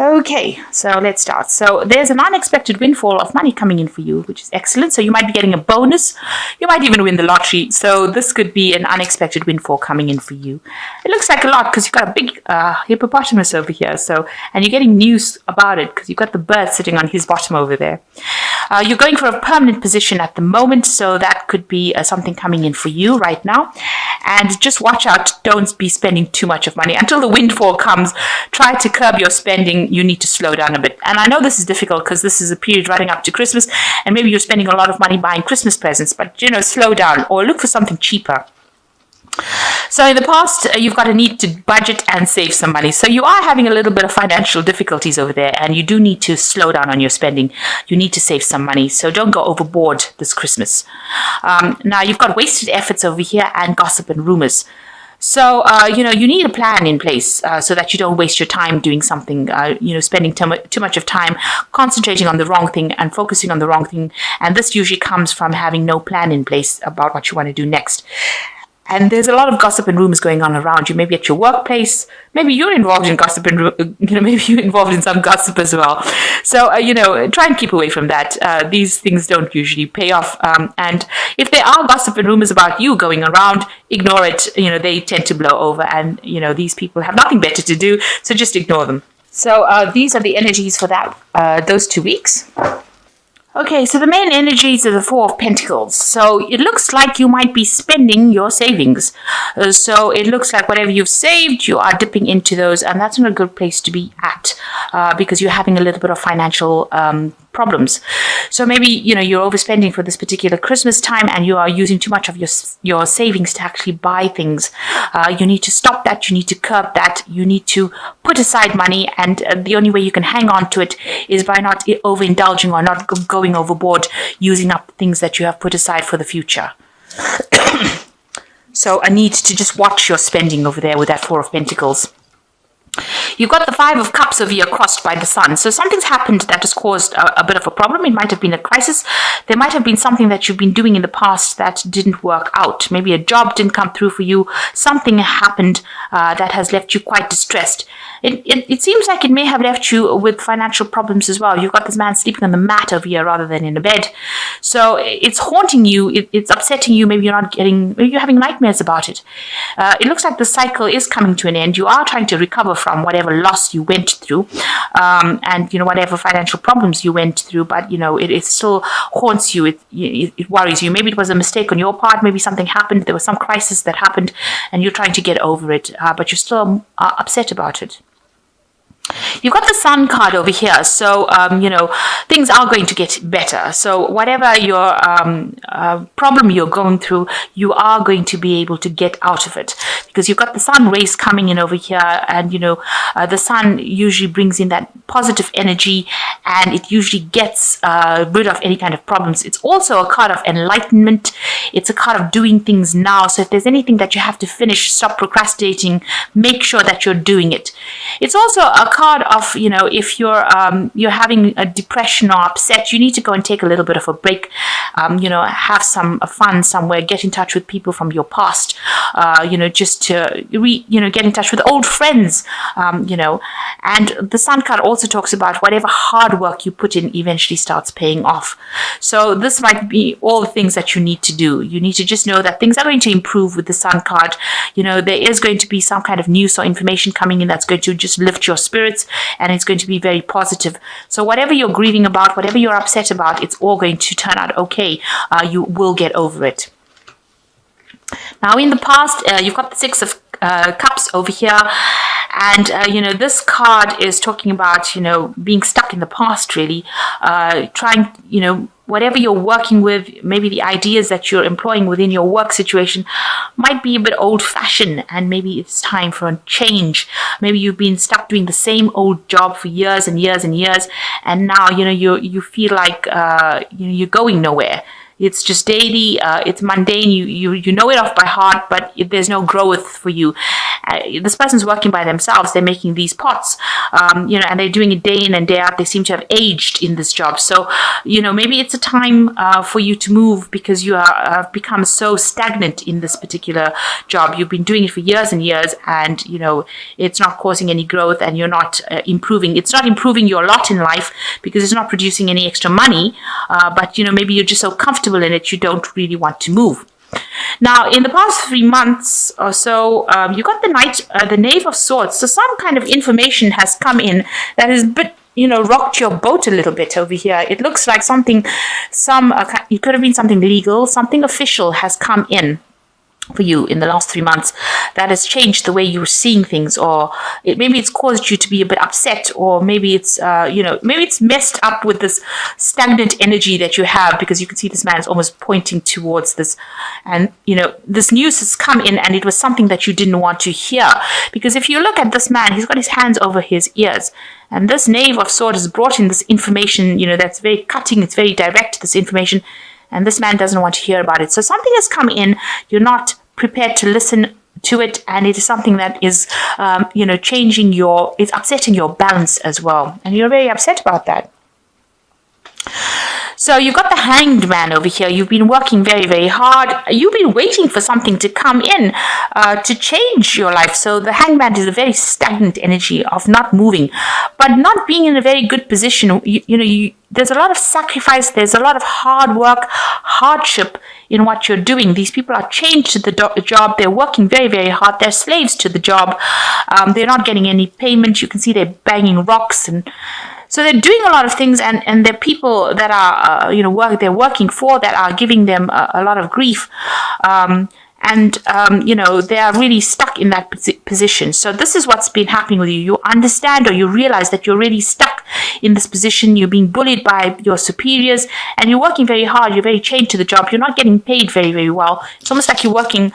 Okay, so let's start. So there's an unexpected windfall of money coming in for you, which is excellent. So you might be getting a bonus. You might even win the lottery. So this could be an unexpected windfall coming in for you. It looks like a lot because you've got a big hippopotamus over here. And you're getting news about it because you've got the bird sitting on his bottom over there. You're going for a permanent position at the moment, so that could be something coming in for you right now. And just watch out, don't be spending too much of money. Until the windfall comes, try to curb your spending. You need to slow down a bit. And I know this is difficult because this is a period running up to Christmas, and maybe you're spending a lot of money buying Christmas presents, but slow down or look for something cheaper. So in the past, you've got a need to budget and save some money. So you are having a little bit of financial difficulties over there, and you do need to slow down on your spending. You need to save some money. So don't go overboard this Christmas. Now you've got wasted efforts over here and gossip and rumors. So, you need a plan in place so that you don't waste your time doing something, spending too much of time concentrating on the wrong thing and focusing on the wrong thing. And this usually comes from having no plan in place about what you want to do next. And there's a lot of gossip and rumors going on around you, maybe at your workplace. Maybe you're involved in gossip and, maybe you're involved in some gossip as well. So, try and keep away from that. These things don't usually pay off. And if there are gossip and rumors about you going around, ignore it. They tend to blow over, and, these people have nothing better to do. So just ignore them. So these are the energies for those 2 weeks. Okay, so the main energies are the Four of Pentacles. So it looks like you might be spending your savings. So it looks like whatever you've saved, you are dipping into those, and that's not a good place to be at because you're having a little bit of financial problems. So maybe, you're overspending for this particular Christmas time and you are using too much of your savings to actually buy things. You need to stop that. You need to curb that. You need to put aside money, and the only way you can hang on to it is by not overindulging or not going overboard, using up things that you have put aside for the future. So a need to just watch your spending over there with that Four of Pentacles. You've got the Five of Cups over here crossed by the Sun. So something's happened that has caused a bit of a problem. It might have been a crisis. There might have been something that you've been doing in the past that didn't work out. Maybe a job didn't come through for you. Something happened that has left you quite distressed. It seems like it may have left you with financial problems as well. You've got this man sleeping on the mat over here rather than in a bed. So it's haunting you. It's upsetting you. Maybe maybe you're having nightmares about it. It looks like the cycle is coming to an end. You are trying to recover from whatever loss you went through, and whatever financial problems you went through, but it still haunts you. It worries you. Maybe it was a mistake on your part. Maybe something happened. There was some crisis that happened, and you're trying to get over it, but you're still upset about it. You've got the Sun card over here, so things are going to get better. So whatever your problem you're going through, you are going to be able to get out of it, because you've got the Sun rays coming in over here, and the Sun usually brings in that positive energy, and it usually gets rid of any kind of problems. It's also a card of enlightenment. It's a card of doing things now. So if there's anything that you have to finish, stop procrastinating. Make sure that you're doing it. It's also a card of, if you're having a depression or upset, you need to go and take a little bit of a break, have some fun somewhere, get in touch with people from your past, just to get in touch with old friends, and the Sun card also talks about whatever hard work you put in eventually starts paying off. So this might be all the things that you need to do. You need to just know that things are going to improve with the Sun card. There is going to be some kind of news or information coming in that's going to just lift your spirits, and it's going to be very positive. So whatever you're grieving about, whatever you're upset about, it's all going to turn out okay. You will get over it. Now, in the past, you've got the Six of Cups over here, and this card is talking about being stuck in the past, really, trying whatever you're working with, maybe the ideas that you're employing within your work situation might be a bit old-fashioned, and maybe it's time for a change. Maybe you've been stuck doing the same old job for years and years and years, and now you feel like you're going nowhere. It's just daily. It's mundane. You know it off by heart, but there's no growth for you. This person's working by themselves. They're making these pots, and they're doing it day in and day out. They seem to have aged in this job. So, maybe it's a time for you to move because you have become so stagnant in this particular job. You've been doing it for years and years, and, it's not causing any growth, and you're not improving. It's not improving your lot in life because it's not producing any extra money. But, maybe you're just so comfortable in it, you don't really want to move. Now, in the past 3 months or so, you got the Knave of Swords. So some kind of information has come in that has rocked your boat a little bit over here. It looks like it could have been something legal, something official has come in for you in the last 3 months that has changed the way you're seeing things, or maybe it's caused you to be a bit upset, or maybe it's maybe it's messed up with this stagnant energy that you have, because you can see this man is almost pointing towards this, and this news has come in, and it was something that you didn't want to hear. Because if you look at this man, he's got his hands over his ears, and this Knave of Swords has brought in this information, that's very cutting, it's very direct, this information, and this man doesn't want to hear about it. So something has come in, you're not prepared to listen to it, and it is something that is, it's upsetting your balance as well, and you're very upset about that. So you've got the Hanged Man over here. You've been working very, very hard. You've been waiting for something to come in to change your life. So the Hanged Man is a very stagnant energy of not moving, but not being in a very good position. There's a lot of sacrifice. There's a lot of hard work, hardship in what you're doing. These people are chained to the job. They're working very, very hard. They're slaves to the job. They're not getting any payment. You can see they're banging rocks, and so they're doing a lot of things, and they're people that are, they're working for, that are giving them a lot of grief. They are really stuck in that position. So this is what's been happening with you. You understand, or you realize that you're really stuck in this position. You're being bullied by your superiors, and you're working very hard. You're very chained to the job. You're not getting paid very, very well. It's almost like you're working,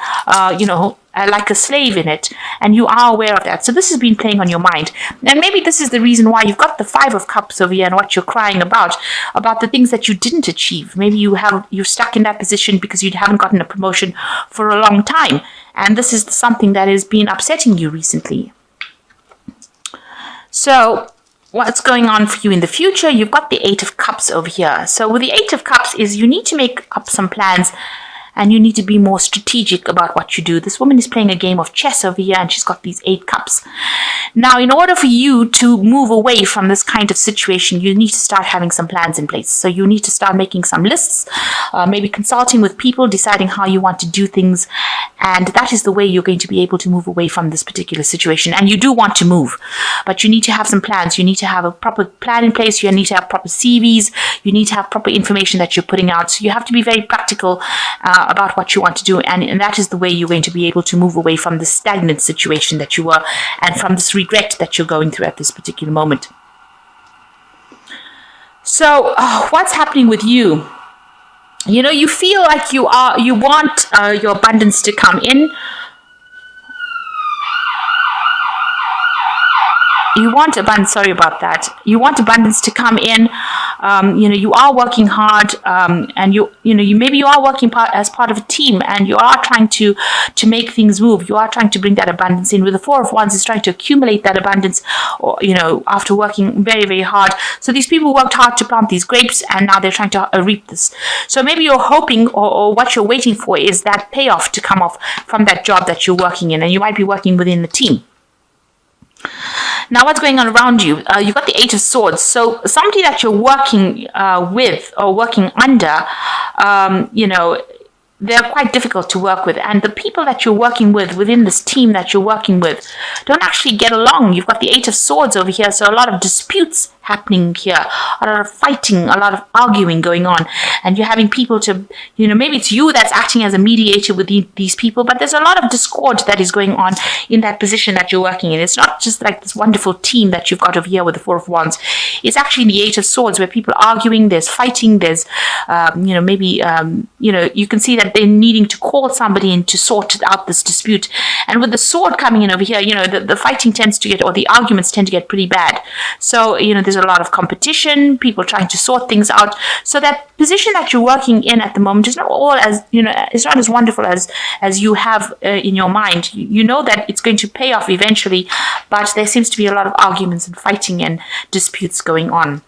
like a slave in it, and you are aware of that. So this has been playing on your mind, and maybe this is the reason why you've got the Five of Cups over here, and what you're crying about the things that you didn't achieve. Maybe you're stuck in that position because you haven't gotten a promotion for a long time, and this is something that has been upsetting you recently. So what's going on for you in the future? You've got the Eight of Cups over here. So with the Eight of Cups is you need to make up some plans, and you need to be more strategic about what you do. This woman is playing a game of chess over here, and she's got these 8 cups. Now, in order for you to move away from this kind of situation, you need to start having some plans in place. So you need to start making some lists, maybe consulting with people, deciding how you want to do things. And that is the way you're going to be able to move away from this particular situation. And you do want to move, but you need to have some plans. You need to have a proper plan in place. You need to have proper CVs. You need to have proper information that you're putting out. So you have to be very practical about what you want to do, and that is the way you're going to be able to move away from the stagnant situation that you were, and from this regret that you're going through at this particular moment. So what's happening with you? You feel like you want your abundance to come in. You want abundance, sorry about that. You want abundance to come in. You are working hard, and maybe you are working as part of a team, and you are trying to make things move. You are trying to bring that abundance in. With the Four of Wands, is trying to accumulate that abundance, or, after working very, very hard. So these people worked hard to plant these grapes, and now they're trying to reap this. So maybe you're hoping, or what you're waiting for is that payoff to come off from that job that you're working in, and you might be working within the team. Now, what's going on around you? You've got the Eight of Swords. So somebody that you're working with or working under, they're quite difficult to work with. And the people that you're working with within this team that you're working with don't actually get along. You've got the Eight of Swords over here. So a lot of disputes happening here, a lot of fighting, a lot of arguing going on. And you're having people to, maybe it's you that's acting as a mediator with these people, but there's a lot of discord that is going on in that position that you're working in. It's not just like this wonderful team that you've got over here with the Four of Wands. is actually in the Eight of Swords, where people are arguing, there's fighting, there's, maybe, you can see that they're needing to call somebody in to sort out this dispute. And with the sword coming in over here, the fighting tends to get, or the arguments tend to get pretty bad. So, there's a lot of competition, people trying to sort things out. So that position that you're working in at the moment is not all as, it's not as wonderful as you have in your mind. You know that it's going to pay off eventually, but there seems to be a lot of arguments and fighting and disputes going on.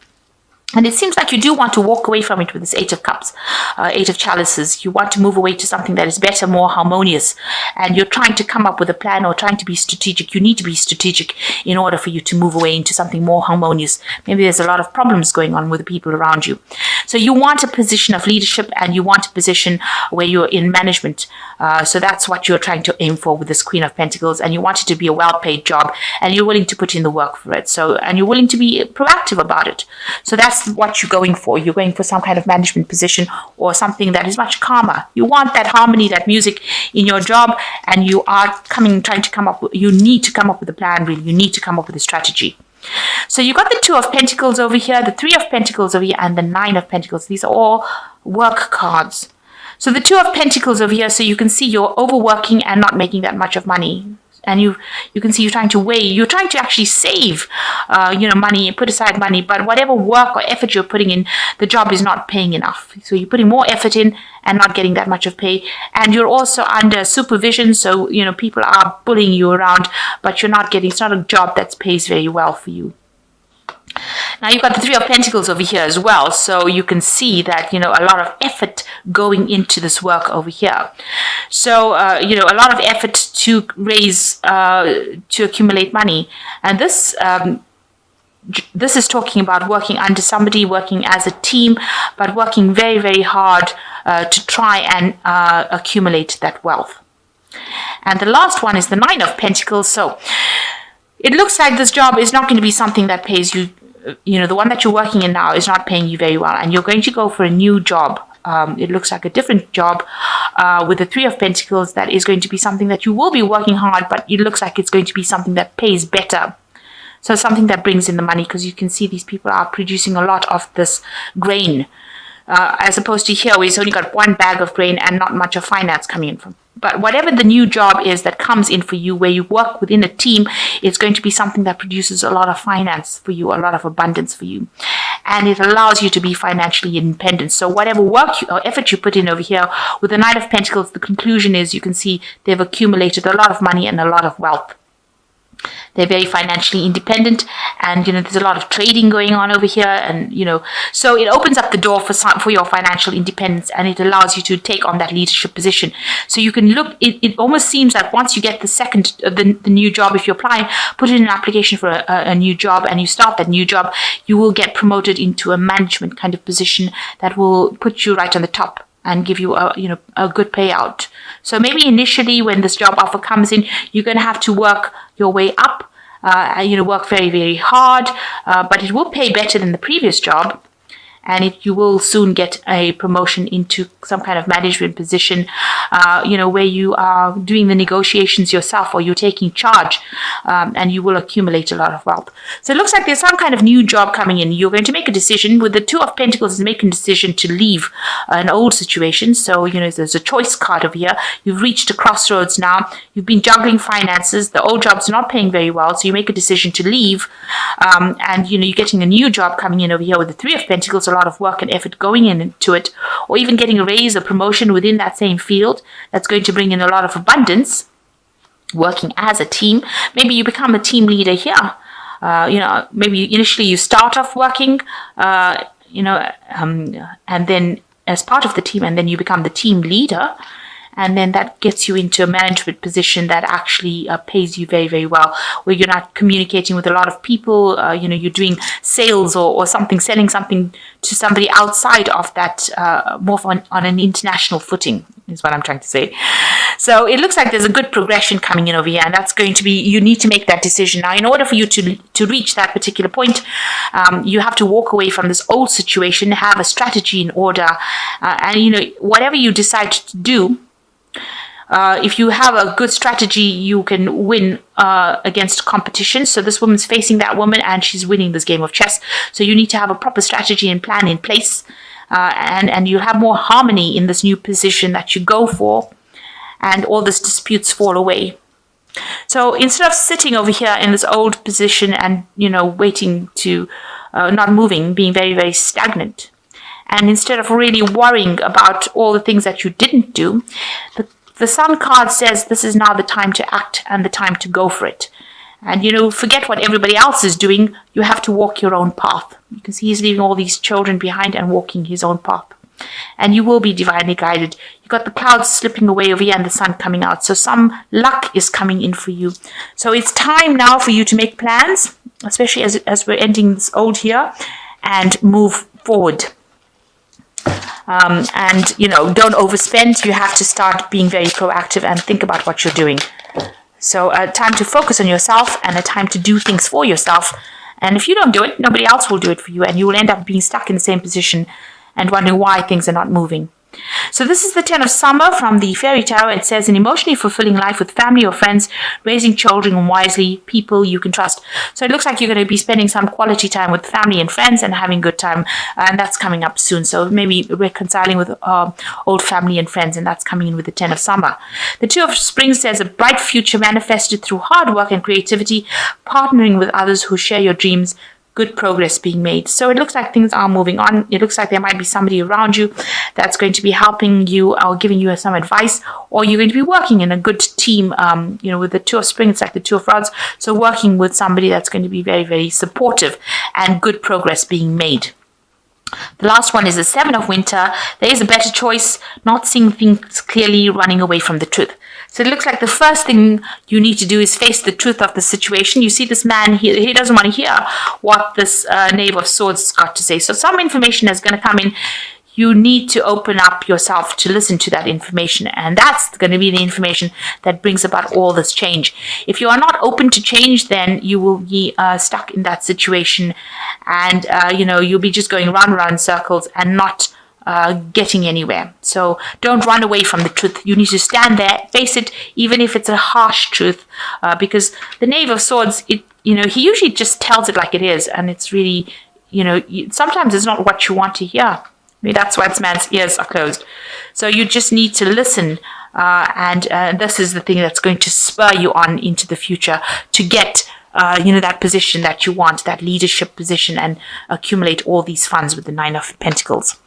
And it seems like you do want to walk away from it with this Eight of Cups, Eight of Chalices. You want to move away to something that is better, more harmonious. And you're trying to come up with a plan or trying to be strategic. You need to be strategic in order for you to move away into something more harmonious. Maybe there's a lot of problems going on with the people around you. So you want a position of leadership, and you want a position where you're in management. So that's what you're trying to aim for with this Queen of Pentacles. And you want it to be a well-paid job, and you're willing to put in the work for it. And you're willing to be proactive about it. So that's what you're going for. You're going for some kind of management position or something that is much calmer. You want that harmony, that music in your job, and you are you need to come up with a plan, really. You need to come up with a strategy. So you got the Two of Pentacles over here, the Three of Pentacles over here, and the Nine of Pentacles. These are all work cards. So the Two of Pentacles over here, so you can see you're overworking and not making that much of money. And you can see you're trying to actually save, money, put aside money, but whatever work or effort you're putting in, the job is not paying enough. So you're putting more effort in and not getting that much of pay. And you're also under supervision. So, people are bullying you around, but it's not a job that pays very well for you. Now you've got the Three of Pentacles over here as well. So you can see that, a lot of effort going into this work over here. So, a lot of effort to raise, to accumulate money. And this is talking about working under somebody, working as a team, but working very, very hard to try and accumulate that wealth. And the last one is the Nine of Pentacles. So it looks like this job is not going to be something that pays you. The one that you're working in now is not paying you very well, and you're going to go for a new job. It looks like a different job with the Three of Pentacles that is going to be something that you will be working hard, but it looks like it's going to be something that pays better. So something that brings in the money, because you can see these people are producing a lot of this grain, as opposed to here where it's only got one bag of grain and not much of finance coming in from. But whatever the new job is that comes in for you, where you work within a team, it's going to be something that produces a lot of finance for you, a lot of abundance for you. And it allows you to be financially independent. So whatever work or effort you put in over here, with the Knight of Pentacles, the conclusion is you can see they've accumulated a lot of money and a lot of wealth. They're very financially independent, and there's a lot of trading going on over here, and so it opens up the door for your financial independence, and it allows you to take on that leadership position. So you can look. It almost seems like once you get the new job, if you apply, put in an application for a new job, and you start that new job, you will get promoted into a management kind of position that will put you right on the top and give you a good payout. So maybe initially when this job offer comes in, you're going to have to work your way up, work very, very hard, but it will pay better than the previous job. And you will soon get a promotion into some kind of management position, where you are doing the negotiations yourself, or you're taking charge, and you will accumulate a lot of wealth. So it looks like there's some kind of new job coming in. You're going to make a decision. With the Two of Pentacles is making a decision to leave an old situation. So, there's a choice card over here. You've reached a crossroads now. You've been juggling finances. The old job's not paying very well, so you make a decision to leave. And, you're getting a new job coming in over here with the Three of Pentacles, a lot of work and effort going into it, or even getting a raise or promotion within that same field that's going to bring in a lot of abundance. Working as a team, maybe you become a team leader here. Maybe initially you start off working, and then as part of the team, and then you become the team leader. And then that gets you into a management position that actually pays you very, very well, where you're not communicating with a lot of people. You're doing sales or something, selling something to somebody outside of that, more on an international footing, is what I'm trying to say. So it looks like there's a good progression coming in over here, and that's going to be, you need to make that decision. Now, in order for you to reach that particular point, you have to walk away from this old situation, have a strategy in order, and whatever you decide to do, If you have a good strategy, you can win against competition. So this woman's facing that woman and she's winning this game of chess. So you need to have a proper strategy and plan in place. And you have more harmony in this new position that you go for. And all these disputes fall away. So instead of sitting over here in this old position and, waiting to not moving, being very, very stagnant, and instead of really worrying about all the things that you didn't do, the Sun card says this is now the time to act and the time to go for it. And, forget what everybody else is doing. You have to walk your own path. You can see he's leaving all these children behind and walking his own path. And you will be divinely guided. You've got the clouds slipping away over here and the sun coming out. So some luck is coming in for you. So it's time now for you to make plans, especially as we're ending this old here, and move forward. And, don't overspend. You have to start being very proactive and think about what you're doing. So a time to focus on yourself and a time to do things for yourself. And if you don't do it, nobody else will do it for you. And you will end up being stuck in the same position and wondering why things are not moving. So this is the 10 of Summer from the Fairy Tarot. It says, an emotionally fulfilling life with family or friends, raising children wisely, people you can trust. So it looks like you're going to be spending some quality time with family and friends and having good time. And that's coming up soon. So maybe reconciling with old family and friends. And that's coming in with the 10 of Summer. The 2 of Spring says, a bright future manifested through hard work and creativity, partnering with others who share your dreams, good progress being made. So it looks like things are moving on. It looks like there might be somebody around you that's going to be helping you or giving you some advice, or you're going to be working in a good team. With the 2 of Spring, it's like the 2 of Rods. So working with somebody that's going to be very, very supportive and good progress being made. The last one is the 7 of Winter. There is a better choice, not seeing things clearly, running away from the truth. So it looks like the first thing you need to do is face the truth of the situation. You see this man, he doesn't want to hear what this Knave of Swords has got to say. So some information is going to come in. You need to open up yourself to listen to that information. And that's going to be the information that brings about all this change. If you are not open to change, then you will be stuck in that situation. And, you'll be just going round and round in circles and not getting anywhere. So don't run away from the truth. You need to stand there, face it, even if it's a harsh truth, because the Knave of Swords, he usually just tells it like it is, and it's really, sometimes it's not what you want to hear. That's why this man's ears are closed. So you just need to listen, and this is the thing that's going to spur you on into the future to get that position that you want, that leadership position, and accumulate all these funds with the 9 of Pentacles.